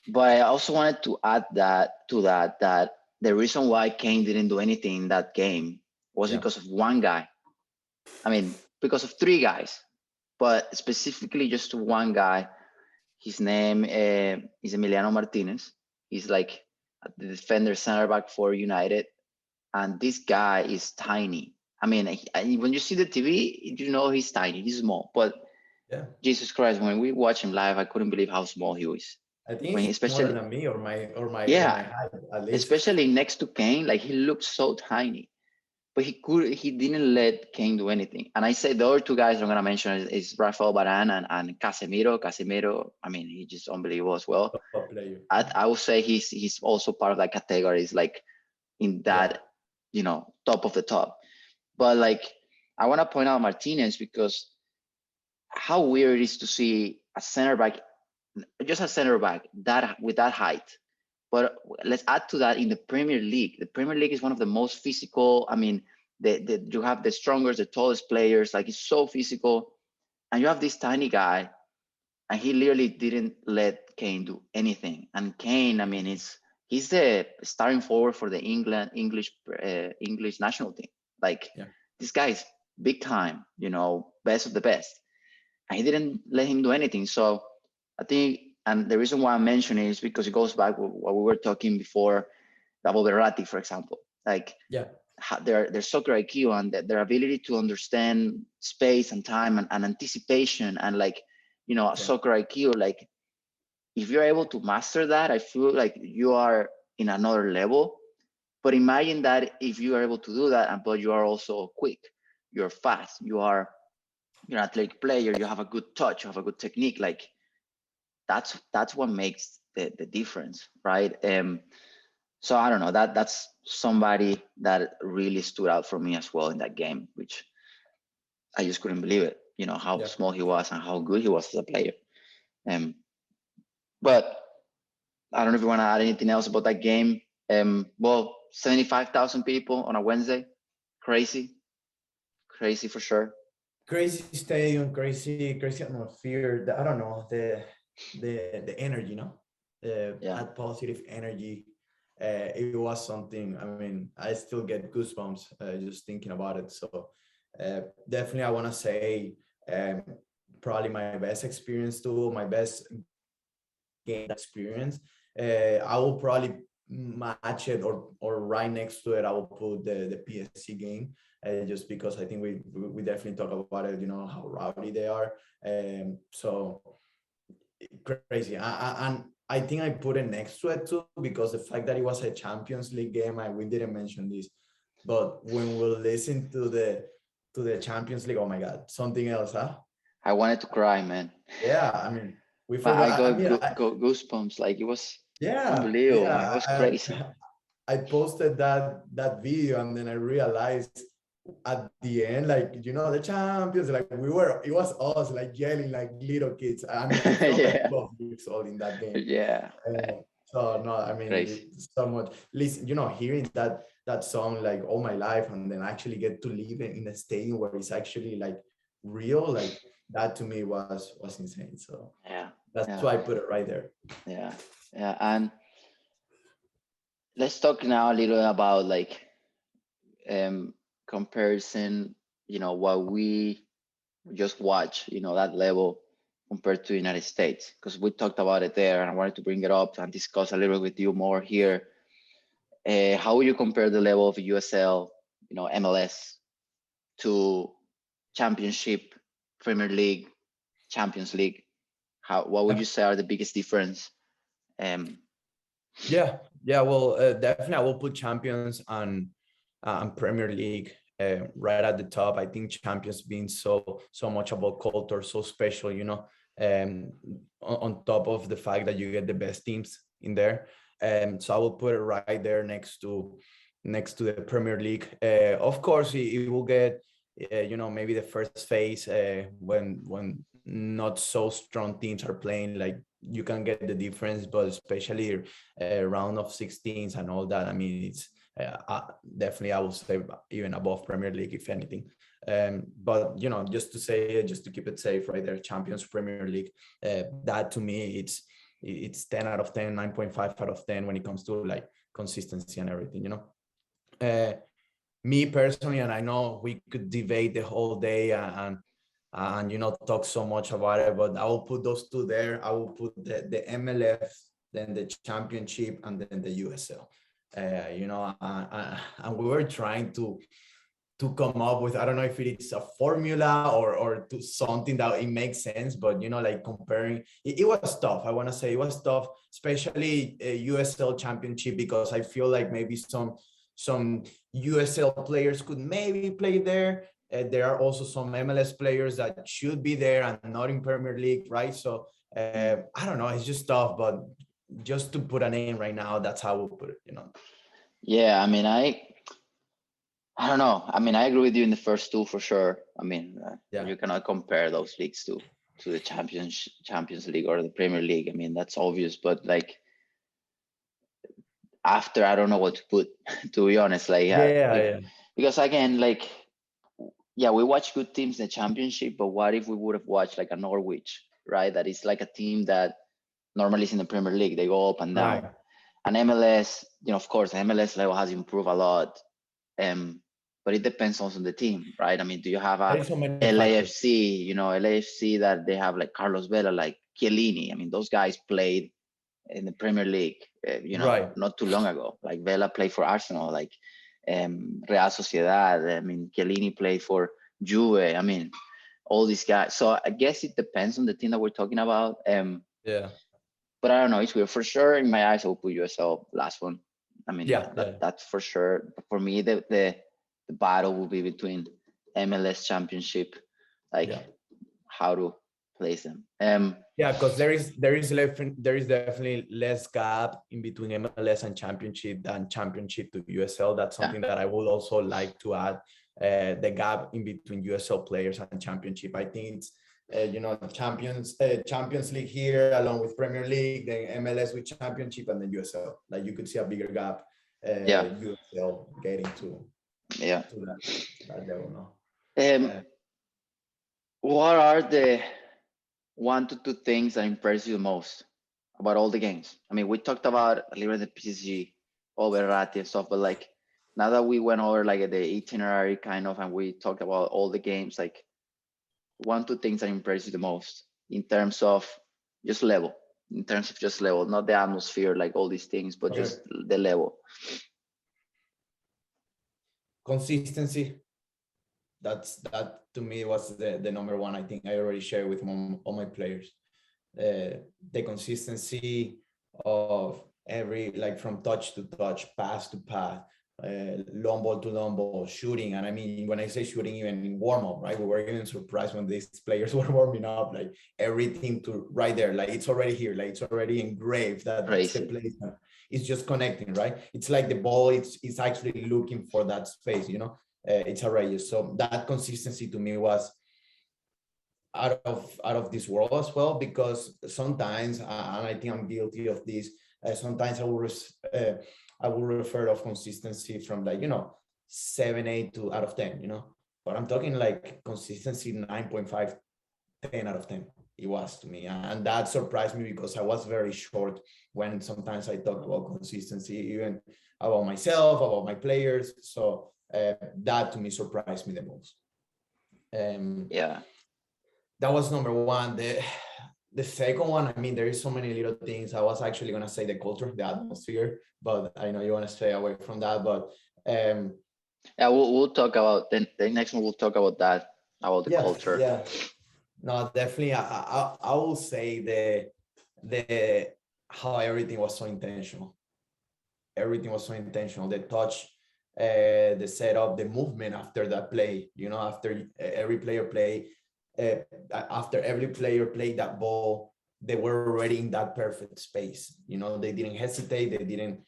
but I also wanted to add that the reason why Kane didn't do anything in that game was yeah, because of one guy. I mean, because of three guys, but specifically just one guy. His name is Emiliano Martinez. He's like the defender center back for United, and this guy is tiny. I mean, when you see the TV, you know he's tiny, he's small. But yeah. Jesus Christ, when we watch him live, I couldn't believe how small he was. I think When he's smaller especially, than me, or my yeah, height at least. especially next to Kane, like he looked so tiny. But he didn't let Kane do anything. And I say the other two guys I'm gonna mention is Rafael Varane and Casemiro. Casemiro, I mean, he's just unbelievable as well. Top player. I would say he's also part of that category. Is like in Yeah, that top of the top. But like I want to point out Martinez because how weird it is to see a center back, just a center back that with that height. But let's add to that in the Premier League. The Premier League is one of the most physical. I mean, you have the strongest, the tallest players. Like it's so physical, and you have this tiny guy, and he literally didn't let Kane do anything. And Kane, I mean, he's the starting forward for the English national team. Like yeah, this guy is big time, best of the best, and he didn't let him do anything. So I think, and the reason why I mention it is because it goes back with what we were talking before about Verratti, for example. Like yeah, their soccer IQ and their ability to understand space and time and anticipation and like a yeah. soccer IQ. Like if you're able to master that, I feel like you are in another level. But imagine that if you are able to do that, but you are also quick, you're fast, you're an athletic player, you have a good touch, you have a good technique. Like that's what makes the difference, right? So I don't know, that's somebody that really stood out for me as well in that game, which I just couldn't believe it. You know how Yeah. small he was and how good he was as a player. Um, but I don't know if you want to add anything else about that game. Well, 75,000 people on a Wednesday, crazy, crazy for sure. Crazy stadium, crazy atmosphere. I don't know, the energy, Yeah, that positive energy. It was something. I mean, I still get goosebumps just thinking about it. So definitely, I want to say um, probably my best experience too, my best game experience. I will probably match it or right next to it. I will put the PSG game just because I think we definitely talk about it. You know how rowdy they are. So crazy. And I think I put it next to it too because the fact that it was a Champions League game, we didn't mention this, but when we listen to the Champions League, oh my God, something else, huh? I wanted to cry, man. Yeah, I mean, we But I forgot. I got mean, goosebumps. Like it was yeah, unbelievable, man. It was yeah. crazy. I posted that video and then I realized at the end, like the champions, like it was us like yelling like little kids. I mean, I felt like Yeah, 12 years old in that game. yeah, So no, I mean, crazy. it's so much. Listen, hearing that song like all my life, and then actually get to live in a stadium where it's actually like real, like that to me was insane. So Yeah, that's yeah, why I put it right there. yeah, yeah. And let's talk now a little about like um comparison. What we just watch. That level compared to the United States, because we talked about it there, and I wanted to bring it up and discuss a little with you more here. How would you compare the level of USL, MLS, to Championship, Premier League, Champions League? What would you say are the biggest difference? Um, Yeah. Well, definitely, I will put champions and Premier League right at the top. I think champions being so much about culture, so special. On top of the fact that you get the best teams in there. So I will put it right there next to the Premier League. Of course, it will get maybe the first phase when not so strong teams are playing, like you can get the difference, but especially round of 16s and all that. I mean, it's definitely, I would say, even above Premier League, if anything. But just to say, just to keep it safe, right there, Champions Premier League. That to me, it's 10 out of 10, 9.5 out of 10 when it comes to like consistency and everything. Uh, Me personally, and I know we could debate the whole day and talk so much about it, but I will put those two there. I will put the MLS, then the championship, and then the USL. And we were trying to come up with, I don't know if it's a formula or to something that it makes sense, but like comparing it was tough. I want to say it was tough, especially USL championship, because I feel like maybe some USL players could maybe play there. There are also some MLS players that should be there and not in Premier League, right? So I don't know, it's just tough, but just to put a name right now, that's how we'll put it. yeah, I mean, I don't know. I mean, I agree with you in the first two for sure. I mean, Yeah. you cannot compare those leagues to the Champions League or the Premier League. I mean, that's obvious. But like after, I don't know what to put. To be honest, like Yeah, yeah. because again, like yeah, we watch good teams in the Championship, but what if we would have watched like a Norwich, right? That is like a team that normally is in the Premier League. They go up and down. Right. And MLS, of course, the MLS level has improved a lot. But it depends also on the team, right? I mean, do you have There a is so many factors. LAFC, LAFC that they have like Carlos Vela, like Chiellini. I mean, those guys played in the Premier League, Right. not too long ago. Like Vela played for Arsenal, like Real Sociedad. I mean, Chiellini played for Juve. I mean, all these guys. So I guess it depends on the team that we're talking about. Yeah. But I don't know. It's weird. For sure, in my eyes, I will put USL last one. I mean, Yeah. Yeah. that's for sure. For me, the battle will be between MLS Championship, like Yeah. how to place them. Yeah, because there is definitely less gap in between MLS and Championship than Championship to USL. That's Yeah, something that I would also like to add. the gap in between USL players and championship. I think it's Champions League here along with Premier League, then MLS with championship, and then USL. Like you could see a bigger gap. Yeah. USL getting to Yeah. that level now. What are the 1 to 2 things that impress you the most about all the games? I mean, we talked about a little bit the PSG, all Verratti and stuff, but like now that we went over like the itinerary kind of, and we talked about all the games, like 1 to 2 things that impress you the most in terms of just level, not the atmosphere, like all these things, but just the level. Consistency. That to me was the number one. I think I already shared with all my players. The consistency of every, like from touch to touch, pass to pass, long ball to long ball, shooting. And I mean, when I say shooting, even in warm up, right? We were even surprised when these players were warming up, like everything to right there, like it's already here, like it's already engraved that's the place. It's just connecting, right? It's like the ball, it's actually looking for that space, it's outrageous. So that consistency to me was out of this world as well, because sometimes, and I think I'm guilty of this, sometimes I will refer of consistency from like 7, 8 to out of 10, but I'm talking like consistency 9.5, 10 out of 10 it was to me, and that surprised me because I was very short when sometimes I talk about consistency, even about myself, about my players. So that to me surprised me the most. Yeah. That was number one. The second one, I mean, there is so many little things. I was actually going to say the culture, the atmosphere, but I know you want to stay away from that. But yeah, we'll talk about the next one. We'll talk about that, about the culture. Yeah, no, definitely. I will say the how everything was so intentional. Everything was so intentional. The touch, the setup, the movement after that play. After every player play. After every player played that ball, they were already in that perfect space. They didn't hesitate. They didn't,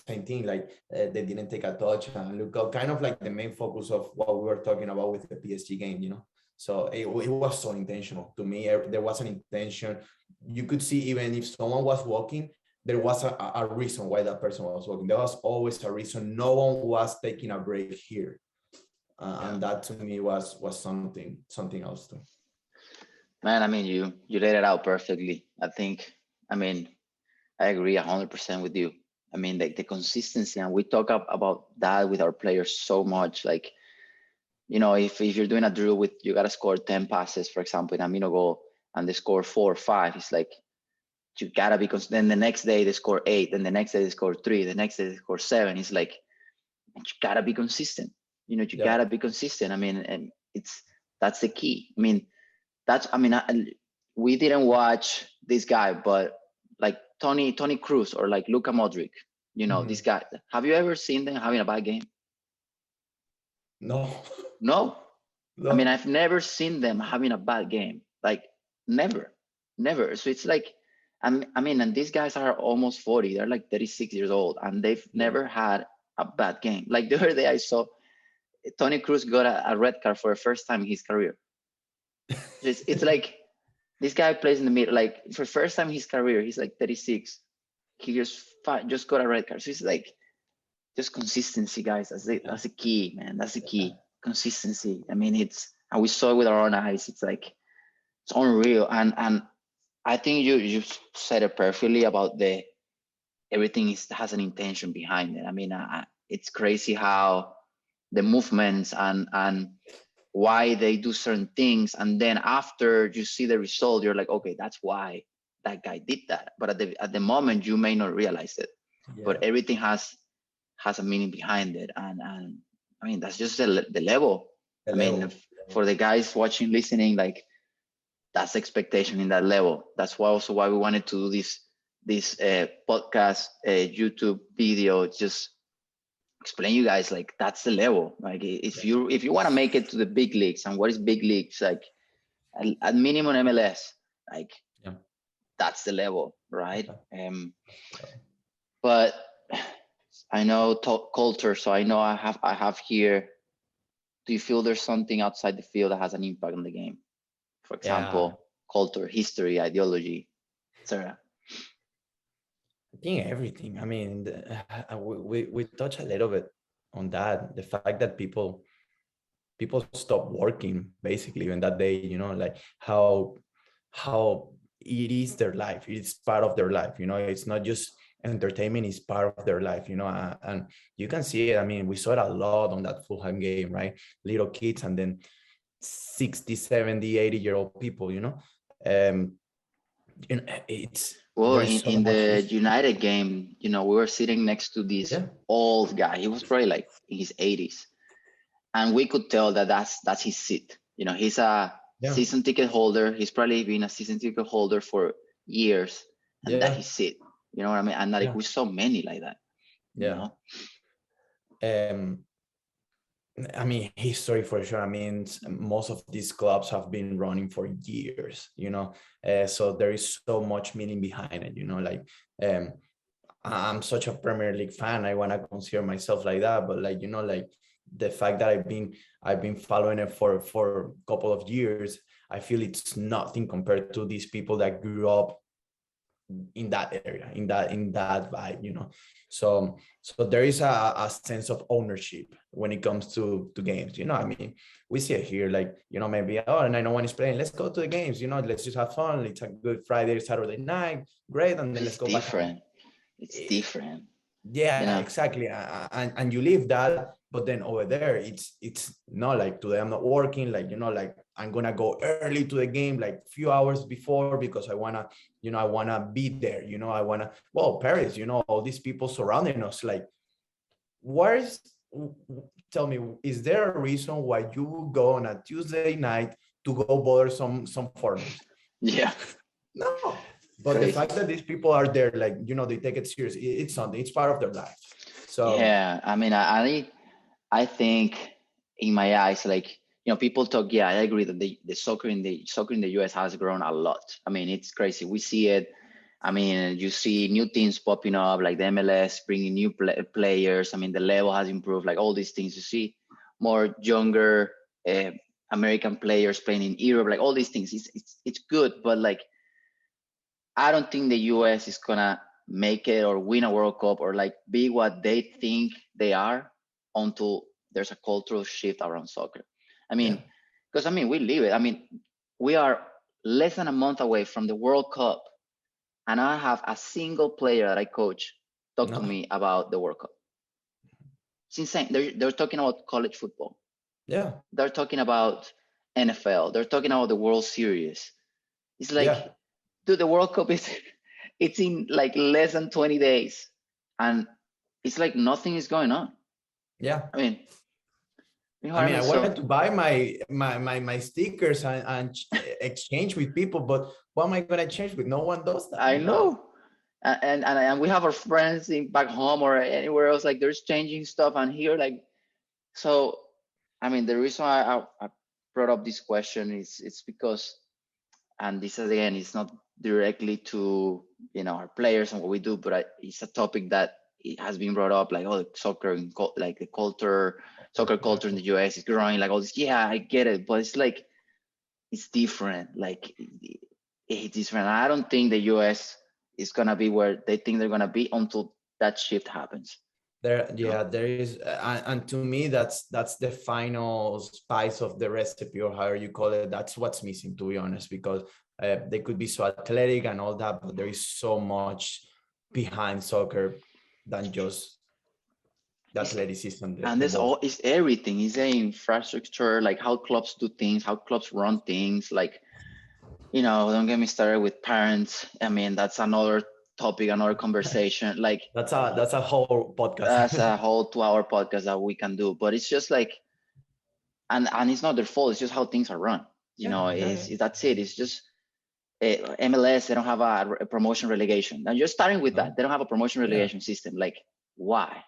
same thing. Like they didn't take a touch and look out. Kind of like the main focus of what we were talking about with the PSG game. So it was so intentional to me. There was an intention. You could see even if someone was walking, there was a reason why that person was walking. There was always a reason. No one was taking a break here. And that to me was something else too. Man, I mean, you laid it out perfectly. I agree 100% with you. I mean, like the consistency, and we talk about that with our players so much. Like, if you're doing a drill with, you got to score 10 passes, for example, in a Mino goal, and they score 4 or 5, it's like, you got to be then the next day they score 8, then the next day they score 3, the next day they score 7. It's like, you got to be consistent. You got to be consistent. I mean, and that's the key. I mean, we didn't watch this guy, but like Tony Cruz or like Luka Modric, this guy. Have you ever seen them having a bad game? No. I mean, I've never seen them having a bad game. Like never. So it's like, I mean, and these guys are almost 40. They're like 36 years old, and they've never had a bad game. Like the other day, I saw Tony Cruz got a red card for the first time in his career. It's like, this guy plays in the middle, like for the first time in his career, he's like 36. He just got a red card. So it's like, just consistency, guys. That's the key, man. That's the key. Consistency. I mean, and we saw it with our own eyes. It's like, it's unreal. And I think you said it perfectly about everything has an intention behind it. I mean, it's crazy how the movements and why they do certain things, and then after you see the result, you're like, okay, that's why that guy did that. But at the moment, you may not realize it. But everything has a meaning behind it, and I mean, that's just the level. For the guys watching, listening, like, that's expectation in that level. That's why we wanted to do this podcast, YouTube video, just explain you guys, like, that's the level. Like, if you want to make it to the big leagues, and what is big leagues, like at minimum MLS, like, that's the level, right? But I know culture, so I know I have here do you feel there's something outside the field that has an impact on the game? For Yeah, example, culture, history, ideology, etc. I think everything. I mean, we touch a little bit on that. The fact that people stop working basically on that day, like how it is their life. It's part of their life. It's not just entertainment, it's part of their life. And you can see it. I mean, we saw it a lot on that Fulham game, right? Little kids, and then 60, 70, 80-year-old people, um it's Well, there's in, so in much the history. United game, we were sitting next to this Yeah, old guy. He was probably like in his 80s, and we could tell that that's his seat. He's a yeah, season ticket holder. He's probably been a season ticket holder for years, and that yeah, his seat. You know what I mean? And like yeah, we saw many like that. You yeah. know, um I mean, history for sure. I mean, most of these clubs have been running for years, so there is so much meaning behind it, like, um, I'm such a Premier League fan. I want to consider myself like that, but like, like the fact that I've been following it for a couple of years, I feel it's nothing compared to these people that grew up in that area, in that vibe, so there is a sense of ownership when it comes to games. I mean, we see it here, like, maybe, oh, and I know one is playing, let's go to the games, let's just have fun, it's a good Friday, Saturday night, great, and but then let's it's go back home. different. It's Eh, different. You yeah, know. exactly. And you leave that, but then over there, it's not like today I'm not working, like, like I'm gonna go early to the game, like few hours before, because I wanna be there, I wanna, well, Paris, all these people surrounding us, like, where's tell me, is there a reason why you would go on a Tuesday night to go bother some foreigners? Yeah. No. But the Crazy. fact that these people are there, like, they take it serious. It's something. It's part of their life. So Yeah. I mean, I think in my eyes, like, people talk. Yeah, I agree that the soccer in the US has grown a lot. I mean, it's crazy. We see it. I mean, you see new teams popping up, like the MLS bringing new players. I mean, the level has improved, like all these things. You see more younger uh, American players playing in Europe, like all these things. It's good, but like I don't think the US is gonna make it or win a World Cup or like be what they think they are until there's a cultural shift around soccer. I yeah, mean, because I mean we live it. I mean, we are less than a month away from the World Cup, and I have a single player that I coach talk to no, me about the World Cup. It's insane. They're talking about college football. yeah, They're talking about NFL. They're talking about the World Series. It's yeah, like, dude, the World Cup is it's in like less than 20 days, and it's like nothing is going on. yeah. I mean, you know I what I mean, mean? I So wanted to buy my stickers and exchange with people, but what am I gonna change with? No one does that, I know, and we have our friends in back home or anywhere else, like there's changing stuff, and here like so. I mean, the reason I brought up this question is it's because, and this is again, it's not directly to our players and what we do, but it's a topic that it has been brought up, like, oh, soccer and like the culture, soccer culture in the US is growing, like all this. Yeah, I get it, but it's like it's different. Like it's different. I don't think the US is gonna be where they think they're gonna be until that shift happens. There, You know? yeah, there is, and to me, that's the final spice of the recipe, or however you call it. That's what's missing, to be honest, because they could be so athletic and all that, but there is so much behind soccer than just the It's athleticism, and the there's ball. all it's everything. It's the infrastructure, like how clubs do things, how clubs run things, like don't get me started with parents. I mean, that's another topic, another conversation. Like That's a whole podcast. that's a whole 2-hour podcast that we can do. But it's just like, and it's not their fault. It's just how things are run. Yeah, yeah, yeah. That's it. It's just MLS. They don't have a promotion relegation. And you're starting with No, that. They don't have a promotion yeah, relegation system. Like, why?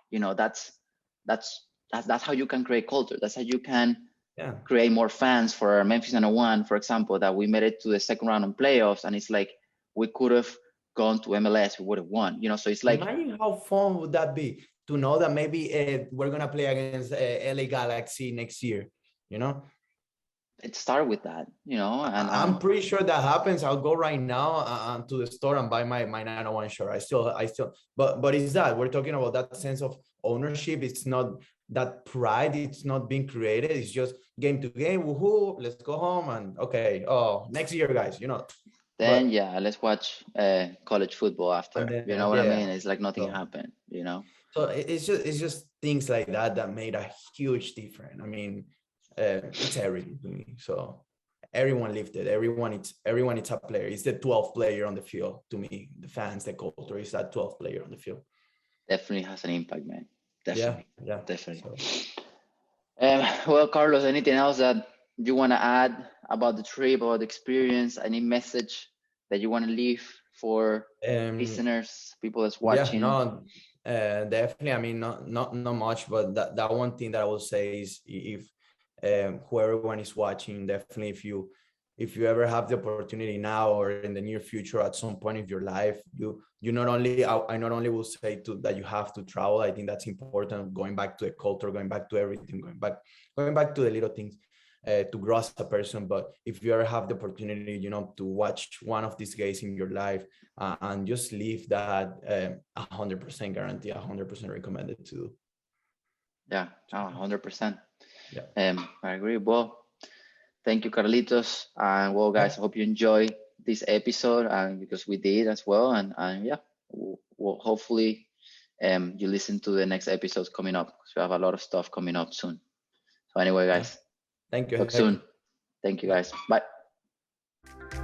That's how you can create culture. That's how you can yeah. create more fans for Memphis 901, for example, that we made it to the second round of playoffs, and it's like we could have gone to MLS, we would have won. So it's like, Imagine how fun would that be to know that maybe we're gonna play against LA Galaxy next year. you know. It started with that, you know, and I'm pretty sure that happens. I'll go right now to the store and buy my 901 shirt. I still, but it's that we're talking about that sense of ownership. It's not that pride. It's not being created. It's just game to game. Woohoo! Let's go home and okay. Oh, next year, guys. You know. then But yeah, let's watch college football and after. You know then what I yeah. mean? It's like nothing So happened, you know. so it's just things like that that made a huge difference. I mean, it's everything to me. So everyone lifted, everyone it's a player. It's the 12th player on the field to me. The fans, the culture is that 12th player on the field. Definitely has an impact, man. Yeah, Definitely, yeah. definitely. So Well, Carlos, anything else that you want to add about the trip, about the experience? Any message that you want to leave for listeners, people that's yeah, watching? no, definitely. I mean, not much, but that one thing that I will say is if whoever one is watching, definitely if you ever have the opportunity now or in the near future at some point of your life, you not only I not only will say to that you have to travel. I think that's important. Going back to the culture, going back to everything, going back to the little things. To grow as a person, but if you ever have the opportunity, to watch one of these guys in your life, and just leave that 100% guarantee, 100% recommended to do. Yeah, 100%. Yeah. I agree. Well, thank you, Carlitos. And well, guys, I hope you enjoy this episode, and because we did as well. And yeah, we'll hopefully you listen to the next episodes coming up, because we have a lot of stuff coming up soon. So anyway, Yeah. guys, Thank you, talk Hector. soon. Thank you, Bye. guys. Bye.